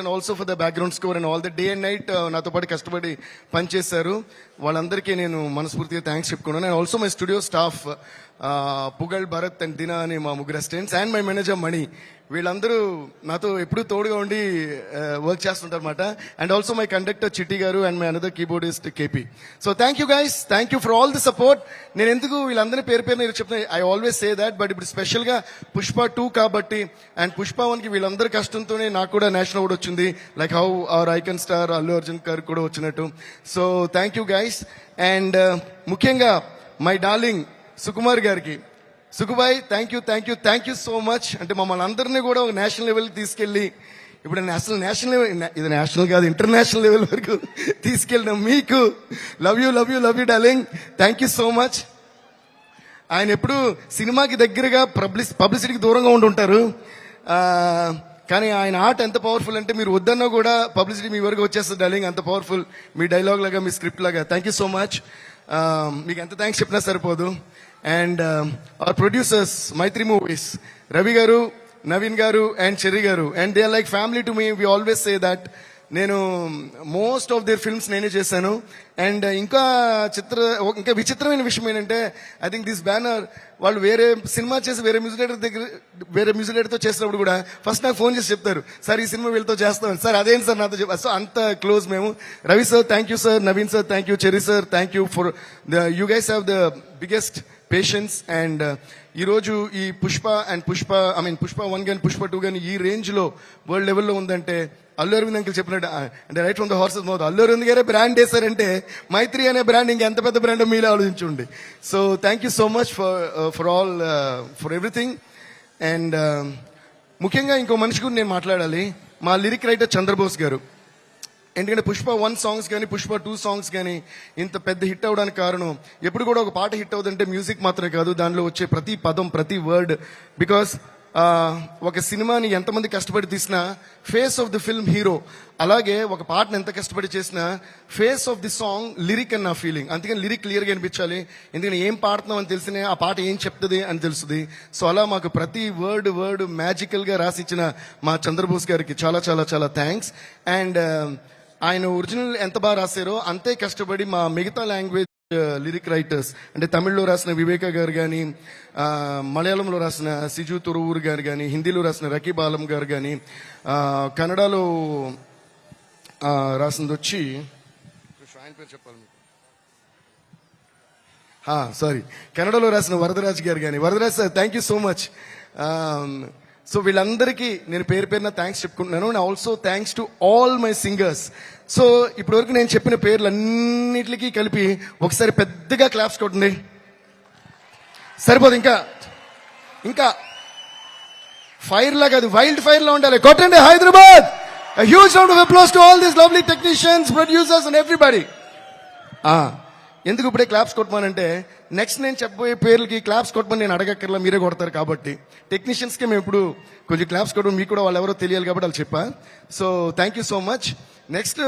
And also for the background score and all the day and night నాతో పాటు కష్టపడి పనిచేశారు. వాళ్ళందరికీ నేను మనస్ఫూర్తిగా థ్యాంక్స్ చెప్పుకున్నాను. And also my studio staff Pugal, Bharath and Dina అని మా ముగ్గురు assistants and my manager Mani, వీళ్ళందరూ నాతో ఎప్పుడూ తోడుగా ఉండి వర్క్ చేస్తుంటారు అనమాట. And also my conductor Chitti garu and my another keyboardist KP. So thank you guys, thank you for all the support. నేను ఎందుకు వీళ్ళందరినీ పేరు పేరు చెప్తున్నా, I always say that, but ఇప్పుడు స్పెషల్గా పుష్ప 2 కాబట్టి అండ్ పుష్ప 1కి వీళ్ళందరి కష్టంతోనే నాకు కూడా నేషనల్ అవార్డు వచ్చింది, like how our icon star Allu Arjun గారు కూడా వచ్చినట్టు. So thank you guys. And ముఖ్యంగా మై డార్లింగ్ సుకుమార్ గారికి, Sukubai thank you so much. అంటే మమ్మల్ని అందరినీ కూడా ఒక నేషనల్ లెవెల్కి తీసుకెళ్ళి, ఇప్పుడు నేషనల్ లెవెల్, ఇది నేషనల్ కాదు ఇంటర్నేషనల్ లెవెల్ వరకు తీసుకెళ్ళిన మీకు love you darling, thank you so much. ఆయన ఎప్పుడు సినిమాకి దగ్గరగా పబ్లిసిటీకి దూరంగా ఉంటుంటారు, కానీ ఆయన ఆర్ట్ ఎంత పవర్ఫుల్ అంటే మీరు వద్దన్నా కూడా పబ్లిసిటీ మీ వరకు వచ్చేస్తుంది డార్లింగ్, అంత పవర్ఫుల్ మీ డైలాగ్ లాగా, మీ స్క్రిప్ట్ లాగా. Thank you so much. మీకు ఎంత థ్యాంక్స్ చెప్పినా సరిపోదు. And our producers Mythri movies, Ravi garu, Naveen garu and Cherry garu, and they are like family to me. We always say that. నేను మోస్ట్ ఆఫ్ దేర్ ఫిల్మ్స్ నేనే చేశాను. అండ్ ఇంకా విచిత్రమైన విషయం ఏంటంటే, ఐ థింక్ దిస్ బ్యానర్ వాళ్ళు వేరే సినిమా చేసి వేరే మ్యూజిక్ డైరెక్టర్తో చేసినప్పుడు కూడా ఫస్ట్ నాకు ఫోన్ చేసి చెప్తారు, సార్ ఈ సినిమా వీళ్ళతో చేస్తాం సార్, అదేంటి సార్ నాతో చెప్పారు. సో అంత క్లోజ్ మేము. Ravi sir thank you sir, Naveen sir thank you, cherry sir thank you for you guys have the biggest patience. And ఈరోజు ఈ పుష్ప 1 కానీ పుష్ప 2 కానీ ఈ రేంజ్ లో వరల్డ్ లెవెల్లో ఉందంటే అల్లు అరవింద్ అంకుల్ చెప్పినట్టు, అంటే right from the horse's mouth, Allu Aravind గారే బ్రాండ్ వేశారంటే మైత్రి అనే బ్రాండ్ ఇంకెంత పెద్ద బ్రాండ్ మీలో ఆలోచించండి. So thank you so much for all for everything. And ముఖ్యంగా ఇంకో మనిషి గురించి నేను మాట్లాడాలి, మా లిరిక్ రైటర్ చంద్రబోస్ గారు. ఎందుకంటే పుష్ప 1 సాంగ్స్ కానీ పుష్ప 2 సాంగ్స్ కానీ ఇంత పెద్ద హిట్ అవ్వడానికి కారణం, ఎప్పుడు కూడా ఒక పాట హిట్ అవుతుందంటే మ్యూజిక్ మాత్రమే కాదు, దానిలో వచ్చే ప్రతి పదం, ప్రతి వర్డ్. బికాస్ ఒక సినిమాని ఎంతమంది కష్టపడి తీసినా face of the film hero, అలాగే ఒక పాటను ఎంత కష్టపడి చేసినా face of the song lyric అని నా ఫీలింగ్. అందుకని లిరిక్ క్లియర్గా అనిపించాలి, ఎందుకంటే ఏం పాడుతున్నాం అని తెలిసినే ఆ పాట ఏం చెప్తుంది అని తెలుస్తుంది. సో అలా మాకు ప్రతి వర్డ్ మ్యాజికల్గా రాసిచ్చిన మా చంద్రబోస్ గారికి చాలా చాలా చాలా థ్యాంక్స్. అండ్ ఆయన ఒరిజినల్ ఎంత బాగా రాశారో అంతే కష్టపడి మా మిగతా లాంగ్వేజ్ లిరిక్ రైటర్స్, అంటే తమిళ్లో రాసిన వివేక గారు కానీ, మలయాళంలో రాసిన సిజు తురువూరు గారు కానీ, హిందీలో రాసిన రకీబ్ ఆలం గారు కానీ, కన్నడలో రాసింది వచ్చి ఆయన పేరు చెప్పాలి మీకు, సారీ, కన్నడలో రాసిన వరదరాజ్ గారు కానీ. Varadaraj sir thank you so much. So వీళ్ళందరికీ నేను పేరు పేరున థ్యాంక్స్ చెప్పుకుంటున్నాను. And also thanks to all my singers. So ఇప్పటివరకు నేను చెప్పిన పేర్లన్నిటికీ కలిపి ఒకసారి పెద్దగా క్లాప్స్ కొట్టండి, సరిపోదు, ఇంకా ఫైర్ లాగా అది వైల్డ్ ఫైర్ లా ఉండాలి. కొట్టండి Hyderabad. Huge round of applause to all these lovely technicians, producers and everybody. ఎందుకు ఇప్పుడే క్లాప్స్ కొట్టమనంటే, నెక్స్ట్ నేను చెప్పబోయే పేర్లకి క్లాప్స్ కొట్టమని నేను అడగక్కర్లా, మీరే కొడతారు కాబట్టి. టెక్నీషియన్స్కి మేము ఇప్పుడు కొంచెం క్లాప్స్ కొట్టడం, మీకు కూడా వాళ్ళు ఎవరో తెలియాలి కాబట్టి వాళ్ళు చెప్పా. So thank you so much. Next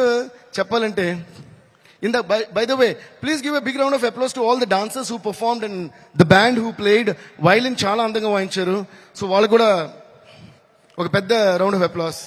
చెప్పాలంటే, by the way, please give a big round of applause to all the dancers who performed and the band who played. Violin చాలా అందంగా వాయించారు. సో వాళ్ళు కూడా ఒక పెద్ద రౌండ్ ఆఫ్ అప్లాస్.